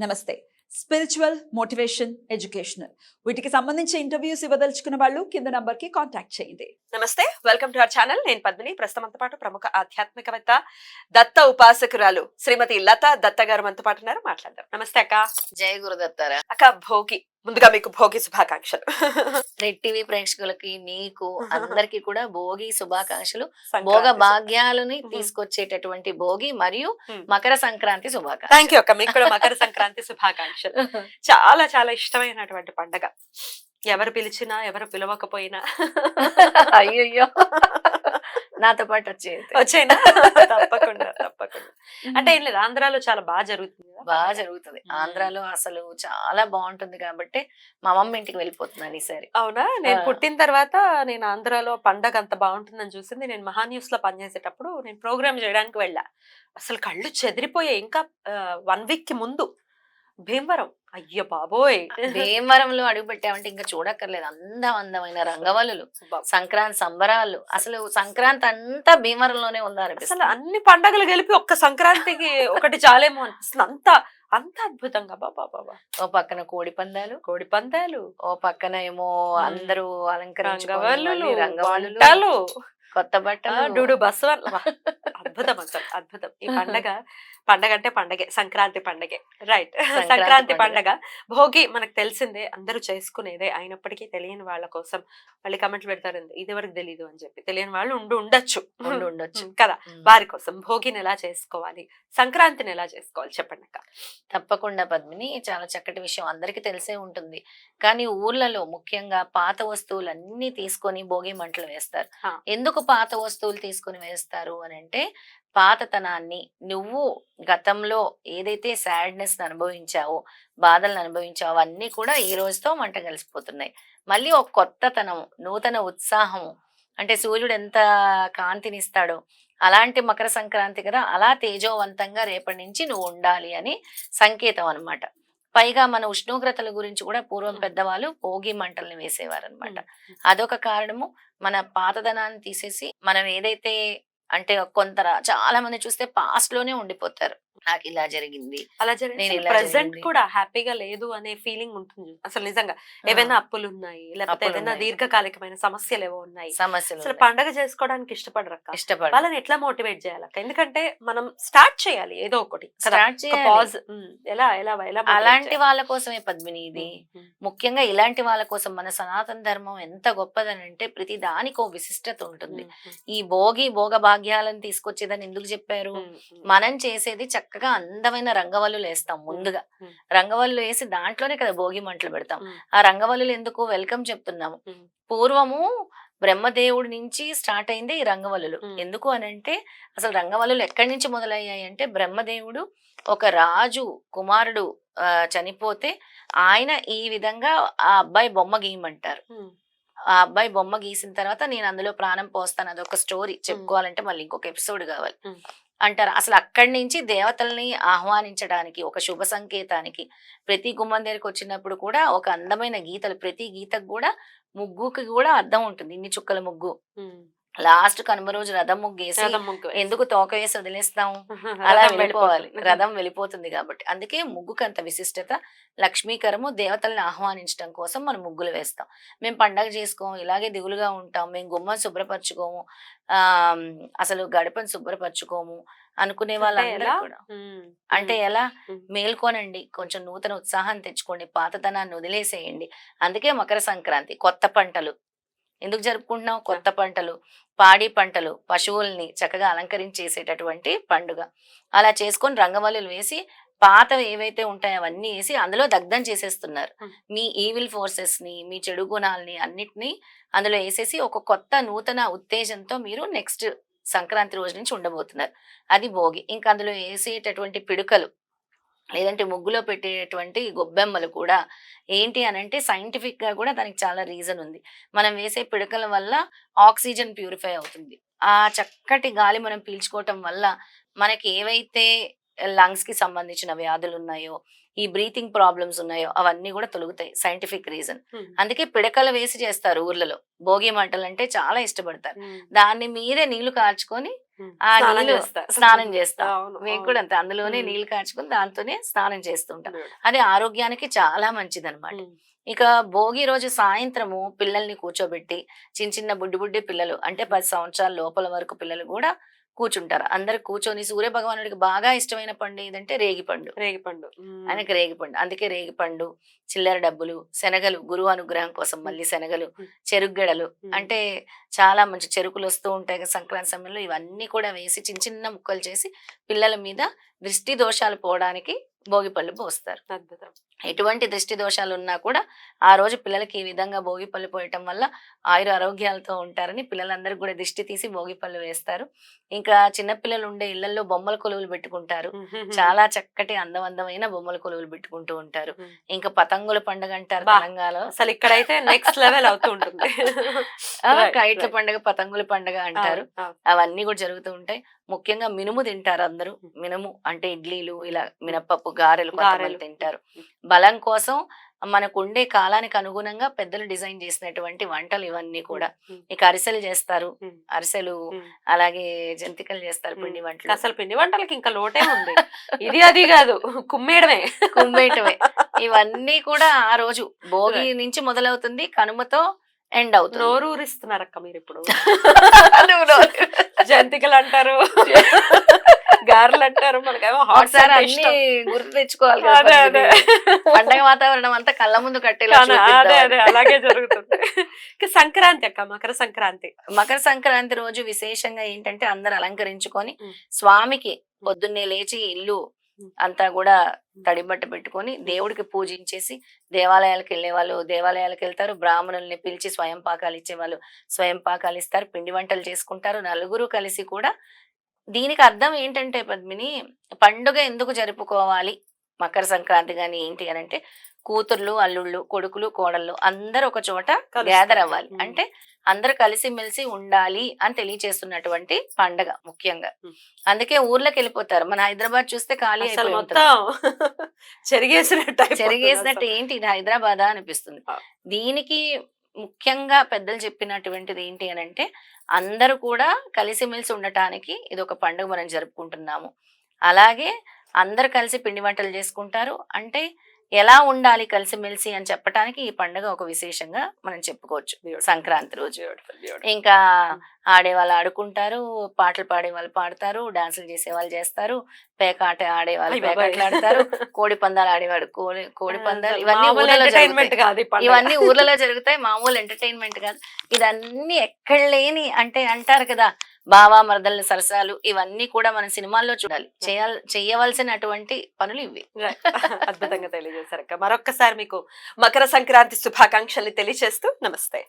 నమస్తే. Spiritual, motivation, educational వీటికి సంబంధించి ఇంటర్వ్యూస్ ఇవ్వదలుచుకున్న వాళ్ళు కింద నంబర్ కి కాంటాక్ట్ చేయండి. నమస్తే, వెల్కమ్ టు అవర్ ఛానల్. నేను పద్మిని. ప్రస్తుతంతో పాటు ప్రముఖ ఆధ్యాత్మికవేత్త, దత్త ఉపాసకురాలు శ్రీమతి లతా దత్త గారు మనతో పాటు ఉన్నారు. మాట్లాడదాం. నమస్తే అక్క. జై గురుదత్తారా. అక్క, భోగి ముందుగా మీకు భోగి శుభాకాంక్షలు. రెడ్ టీవీ ప్రేక్షకులకి, నీకు అందరికి కూడా భోగి శుభాకాంక్షలు. సంక్రాంతి భోగ భాగ్యాలని తీసుకొచ్చేటటువంటి భోగి మరియు మకర సంక్రాంతి శుభాకాంక్షలు. థ్యాంక్ యూ అక్క. మీకు కూడా మకర సంక్రాంతి శుభాకాంక్షలు. చాలా చాలా ఇష్టమైనటువంటి పండగ. ఎవరు పిలిచినా, ఎవరు పిలవకపోయినా అయ్యయ్యో, నాతో పాటు వచ్చేనా? తప్పకుండా తప్పకుండా. అంటే ఏం లేదు, ఆంధ్రాలో చాలా బాగా జరుగుతుంది. బాగా జరుగుతుంది ఆంధ్రాలో, అసలు చాలా బాగుంటుంది కాబట్టి మా మమ్మీ ఇంటికి వెళ్ళిపోతున్నాను ఈసారి. అవునా? నేను పుట్టిన తర్వాత నేను ఆంధ్రాలో పండగ అంత బాగుంటుందని చూసింది నేను మహాన్యూస్ లో పనిచేసేటప్పుడు. నేను ప్రోగ్రామ్ చేయడానికి వెళ్ళా. అసలు కళ్ళు చెదిరిపోయాయి. ఇంకా 1 వీక్ కి ముందు భీమవరం, అయ్యో బాబోయ్, భీమవరంలో అడుగు పెట్టామంటే ఇంకా చూడక్కర్లేదు. అందమైన రంగవల్లులు, సంక్రాంతి సంబరాలు. అసలు సంక్రాంతి అంతా భీమవరంలోనే ఉన్నారు. అసలు అన్ని పండగలు కలిపి ఒక్క సంక్రాంతికి ఒకటి చాలేమో అనిపిస్తుంది. అంత అద్భుతంగా. బాబా, ఓ పక్కన కోడి పందాలు, ఓ పక్కన ఏమో అందరూ రంగవల్లులు, రంగవల్లులు, కొత్త బట్టలు, డూడు బస్సు. అద్భుతం, అసలు అద్భుతం. ఈ పండగ అంటే పండగే, సంక్రాంతి పండగే. రైట్. సంక్రాంతి పండగ, భోగి మనకు తెలిసిందే, అందరూ చేసుకునేదే. అయినప్పటికీ తెలియని వాళ్ళ కోసం మళ్ళీ కమెంట్లు పెడతారు, ఇది వరకు తెలీదు అని చెప్పి. తెలియని వాళ్ళు ఉండొచ్చు కదా. వారి కోసం భోగిని ఎలా చేసుకోవాలి, సంక్రాంతిని ఎలా చేసుకోవాలి చెప్పండి అక్క. తప్పకుండా పద్మిని, చాలా చక్కటి విషయం, అందరికీ తెలిసే ఉంటుంది. కానీ ఊర్లలో ముఖ్యంగా పాత వస్తువులన్నీ తీసుకొని భోగి మంటలు వేస్తారు. ఎందుకు పాత వస్తువులు తీసుకొని వేస్తారు అని అంటే, పాతతనాన్ని, నువ్వు గతంలో ఏదైతే సాడ్నెస్ అనుభవించావో, బాధలను అనుభవించావో, అవన్నీ కూడా ఈ రోజుతో మంట కలిసిపోతున్నాయి. మళ్ళీ ఒక కొత్తతనం, నూతన ఉత్సాహము. అంటే సూర్యుడు ఎంత కాంతినిస్తాడో అలాంటి మకర సంక్రాంతి కదా, అలా తేజోవంతంగా రేపటి నుంచి నువ్వు ఉండాలి అని సంకేతం అనమాట. పైగా మన ఉష్ణోగ్రతల గురించి కూడా పూర్వం పెద్దవాళ్ళు భోగి మంటల్ని వేసేవారు అనమాట. అదొక కారణము. మన పాతదనాన్ని తీసేసి మనం ఏదైతే అంటే చాలా మంది చూస్తే పాస్ట్ లోనే ఉండిపోతారు. నాకు ఇలా జరిగింది, అలా జరిగింది, ప్రెసెంట్ కూడా హ్యాపీగా లేదు అనే ఫీలింగ్ ఉంటుంది. అసలు నిజంగా ఏవైనా అప్పులు ఉన్నాయి, లేకపోతే ఏదైనా దీర్ఘకాలికమైన సమస్యలు ఏవో ఉన్నాయి, అసలు పండగ చేసుకోవడానికి ఇష్టపడరక్క. వాళ్ళని ఎట్లా మోటివేట్ చేయాలక్క? ఎందుకంటే మనం స్టార్ట్ చేయాలి ఏదో ఒకటి. అలాంటి వాళ్ళ కోసమే పద్మిని ఇది. ముఖ్యంగా ఇలాంటి వాళ్ళ కోసం మన సనాతన ధర్మం ఎంత గొప్పదని అంటే, ప్రతి దానికి ఓ విశిష్టత ఉంటుంది. ఈ భోగ భాగ్యాలను తీసుకొచ్చేదని ఎందుకు చెప్పారు? మనం చేసేది చక్కగా అందమైన రంగవల్లులు వేస్తాం. ముందుగా రంగవల్లు వేసి దాంట్లోనే కదా భోగి మంటలు పెడతాం. ఆ రంగవల్లులు ఎందుకు వెల్కమ్ చెప్తున్నాము. పూర్వము బ్రహ్మదేవుడి నుంచి స్టార్ట్ అయింది ఈ రంగవల్లులు. ఎందుకు అనంటే, అసలు రంగవల్లులు ఎక్కడి నుంచి మొదలయ్యాయి అంటే, బ్రహ్మదేవుడు ఒక రాజు కుమారుడు చనిపోతే ఆయన ఈ విధంగా ఆ అబ్బాయి బొమ్మ గీయమంటారు. ఆ అబ్బాయి బొమ్మ గీసిన తర్వాత నేను అందులో ప్రాణం పోస్తాను. అదొక స్టోరీ చెప్పుకోవాలంటే మళ్ళీ ఇంకొక ఎపిసోడ్ కావాలి అంటారు. అసలు అక్కడి నుంచి దేవతల్ని ఆహ్వానించడానికి, ఒక శుభ సంకేతానికి, ప్రతి గుమ్మం దగ్గరికి వచ్చినప్పుడు కూడా ఒక అందమైన గీతలు, ప్రతి గీతకు కూడా ముగ్గుకి కూడా అర్థం ఉంటుంది. ఇన్ని చుక్కల ముగ్గు. లాస్ట్ కనుమ రోజు రథం ముగ్గేసి ఎందుకు తోక వేసి వదిలేస్తాం? అలా వెళ్ళిపోవాలి, రథం వెళ్ళిపోతుంది కాబట్టి. అందుకే ముగ్గుకి అంత విశిష్టత. లక్ష్మీకరము, దేవతల్ని ఆహ్వానించడం కోసం మనం ముగ్గులు వేస్తాం. మేము పండగ చేసుకోము, ఇలాగే దిగులుగా ఉంటాం, మేము గుమ్మం శుభ్రపరచుకోము, అసలు గడపను శుభ్రపరచుకోము అనుకునే వాళ్ళందరూ కూడా అంటే ఎలా? మేల్కోనండి, కొంచెం నూతన ఉత్సాహం తెచ్చుకోండి, పాతతనాన్ని వదిలేసేయండి. అందుకే మకర సంక్రాంతి. కొత్త పంటలు ఎందుకు జరుపుకుంటున్నాం? కొత్త పంటలు, పాడి పంటలు, పశువుల్ని చక్కగా అలంకరించేసేటటువంటి పండుగ. అలా చేసుకొని రంగవల్లులు వేసి పాతవి ఏవైతే ఉంటాయో అవన్నీ వేసి అందులో దగ్ధం చేసేస్తున్నారు. మీ ఈవిల్ ఫోర్సెస్ ని, మీ చెడు గుణాలని అన్నిటినీ అందులో వేసేసి ఒక కొత్త నూతన ఉత్తేజంతో మీరు నెక్స్ట్ సంక్రాంతి రోజు నుంచి ఉండబోతున్నారు. అది భోగి. ఇంకా అందులో వేసేటటువంటి పిడుకలు, లేదంటే ముగ్గులో పెట్టేటువంటి గొబ్బెమ్మలు కూడా ఏంటి అనంటే, సైంటిఫిక్ గా కూడా దానికి చాలా రీజన్ ఉంది. మనం వేసే పిడకల వల్ల ఆక్సిజన్ ప్యూరిఫై అవుతుంది. ఆ చక్కటి గాలి మనం పీల్చుకోవటం వల్ల మనకి ఏవైతే లంగ్స్ కి సంబంధించిన వ్యాధులు ఉన్నాయో, ఈ బ్రీతింగ్ ప్రాబ్లమ్స్ ఉన్నాయో అవన్నీ కూడా తొలుగుతాయి. Scientific reason. అందుకే పిడకలు వేసి చేస్తారు ఊర్లలో. భోగి మంటలు అంటే చాలా ఇష్టపడతారు. దాన్ని మీరే నీళ్లు కార్చుకొని ఆ స్నానం నీళ్లు చేస్తా. స్నానం చేస్తాం. అవును, మేము అవును. కూడా అంతే, అందులోనే ఉమ్. నీళ్లు కాచుకుని దాంతోనే స్నానం చేస్తుంటాం. Good. అది ఆరోగ్యానికి చాలా మంచిదన్నమాట. ఉమ్. ఇక భోగి రోజు సాయంత్రము పిల్లల్ని కూర్చోబెట్టి, చిన్న చిన్న బుడ్డి బుడ్డి పిల్లలు అంటే 10 సంవత్సరాల లోపల వరకు పిల్లలు కూడా కూర్చుంటారు. అందరు కూర్చొని, సూర్య భగవానుడికి బాగా ఇష్టమైన పండు ఏదంటే రేగిపండు. రేగిపండు. ఉమ్. ఆయనకి రేగిపండు, అందుకే రేగిపండు, చిల్లర డబ్బులు, శనగలు, గురువు అనుగ్రహం కోసం మళ్ళీ శనగలు, చెరుగ్గడలు, అంటే చాలా మంచి చెరుకులు వస్తూ ఉంటాయి కదా సంక్రాంతి సమయంలో, ఇవన్నీ కూడా వేసి చిన్న చిన్న ముక్కలు చేసి పిల్లల మీద దృష్టి దోషాలు పోవడానికి భోగి పళ్ళు పోస్తారు. అద్భుతం. ఎటువంటి దృష్టి దోషాలు ఉన్నా కూడా ఆ రోజు పిల్లలకి ఈ విధంగా భోగి పళ్ళు పోయటం వల్ల ఆయుర ఆరోగ్యాలతో ఉంటారని పిల్లలందరికీ కూడా దిష్టి తీసి భోగి పళ్ళు వేస్తారు. ఇంకా చిన్నపిల్లలు ఉండే ఇళ్లలో బొమ్మల కొలువులు పెట్టుకుంటారు. చాలా చక్కటి అందమైన బొమ్మల కొలువులు పెట్టుకుంటూ ఉంటారు. ఇంకా పతంగుల పండుగ అంటారు బా. తెలంగాణలో. అసలు ఇక్కడైతే నెక్స్ట్ లెవెల్ అవుతూ ఉంటుంది. Right, కైట్ల right. పండుగ, పతంగుల పండుగ అంటారు. అవును, అవును. అవన్నీ కూడా జరుగుతూ ఉంటాయి. ముఖ్యంగా మినుము తింటారు అందరూ. మినుము అంటే ఇడ్లీలు, ఇలా మినపప్పు గారెలు కొంతమంది గారెలు. తింటారు. బలం కోసం మనకు ఉండే కాలానికి అనుగుణంగా పెద్దలు డిజైన్ చేసినటువంటి వంటలు ఇవన్నీ కూడా. ఇక అరిసెలు చేస్తారు. ఉమ్. అరిసెలు, ఉమ్. అలాగే జంతికలు చేస్తారు, పిండి వంటలు. అసలు పిండి వంటలకి ఇంకా లోటే ఉంది. ఇది అది కాదు, కుమ్మేయడమే. కుమ్మేయటమే. ఇవన్నీ కూడా ఆ రోజు భోగి నుంచి మొదలవుతుంది, కనుమతో ఎండ్ అవుతుంది. నోరు ఊరిస్తున్నారక్క మీరు ఇప్పుడు. నువ్వు నోరు- జంతికలు అంటారు, గారెలు అంటారు, మనకేమో హాట్ ఒకసారి అన్ని గుర్తు తెచ్చుకోవాలి కదా అదే అదే. పద్ధతి. పండగ వాతావరణం అంతా కళ్ళ ముందు కట్టేలా అదే చూపిద్దాం. అదే అలాగే జరుగుతుంది. ఇక సంక్రాంతి అక్క, మకర సంక్రాంతి. మకర సంక్రాంతి రోజు విశేషంగా ఏంటంటే అందరు అలంకరించుకొని ఉమ్. స్వామికి పొద్దున్నే లేచి ఇల్లు ఉమ్. అంతా కూడా తడిబట్ట పెట్టుకొని దేవుడికి పూజించేసి దేవాలయాలకు వెళ్ళే వాళ్ళు దేవాలయాలకు వెళ్తారు. బ్రాహ్మణుల్ని పిలిచి స్వయం పాకాలు ఇచ్చేవాళ్ళు స్వయం పాకాలు ఇస్తారు, పిండి వంటలు చేసుకుంటారు నలుగురు కలిసి కూడా. దీనికి అర్థం ఏంటంటే పద్మిని, పండుగ ఎందుకు జరుపుకోవాలి మకర సంక్రాంతి గాని ఏంటి అని అంటే, కూతుర్లు, అల్లుళ్ళు, కొడుకులు, కోడళ్ళు అందరు ఒక చోట కలుస్తారు. గ్యాదర్ అవ్వాలి. ఉమ్. అంటే అందరు కలిసిమెలిసి ఉండాలి అని తెలియచేస్తున్నటువంటి పండగ ముఖ్యంగా. ఉమ్. అందుకే ఊర్లోకి వెళ్ళిపోతారు. మన హైదరాబాద్ చూస్తే ఖాళీ అసలు అయిపోయి మొత్తం ఉంటుంది. చెరిగేసినట్టు అయిపోతుంది చెరిగేసినట్టు అసలు. ఏంటి ఇది హైదరాబాదా అనిపిస్తుంది. ఆ. దీనికి ముఖ్యంగా పెద్దలు చెప్పినటువంటిది ఏంటి అని అంటే, అందరూ కూడా కలిసిమెలిసి ఉండటానికి ఇది ఒక పండుగ మనం జరుపుకుంటున్నాము. అలాగే అందరు కలిసి పిండి వంటలు చేసుకుంటారు. అంటే ఎలా ఉండాలి కలిసిమెలిసి అని చెప్పడానికి ఈ పండుగ ఒక విశేషంగా మనం చెప్పుకోవచ్చు. సంక్రాంతి రోజు Beautiful, beautiful. ఇంకా ఆడేవాళ్ళు ఆడుకుంటారు, పాటలు పాడే వాళ్ళు పాడతారు, డాన్సులు చేసే వాళ్ళు చేస్తారు, పేకాట ఆడేవాళ్ళు అయ్ బాబోయ్. పేకాటలు ఆడతారు, కోడి పందాలు ఆడేవాడు కోడి పందాలు. ఇవన్నీ మామూలు ఊర్లలో ఎంటర్టైన్మెంట్ జరుగుతాయి. కాదు ఈ పండుగ. ఇవన్నీ ఊర్లలో జరుగుతాయి, మామూలు ఎంటర్టైన్మెంట్ కాదు. ఇదన్నీ ఎక్కడ లేని అంటే అంటారు కదా బావా మరదళ్ళ సరసాలు, ఇవన్నీ కూడా మనం సినిమాల్లో చూడాలి. చేయవలసినటువంటి పనులు ఇవి. Right. అద్భుతంగా తెలియజేశారు అక్క. మరొక్కసారి మీకు మకర సంక్రాంతి శుభాకాంక్షలు తెలియజేస్తూ నమస్తే.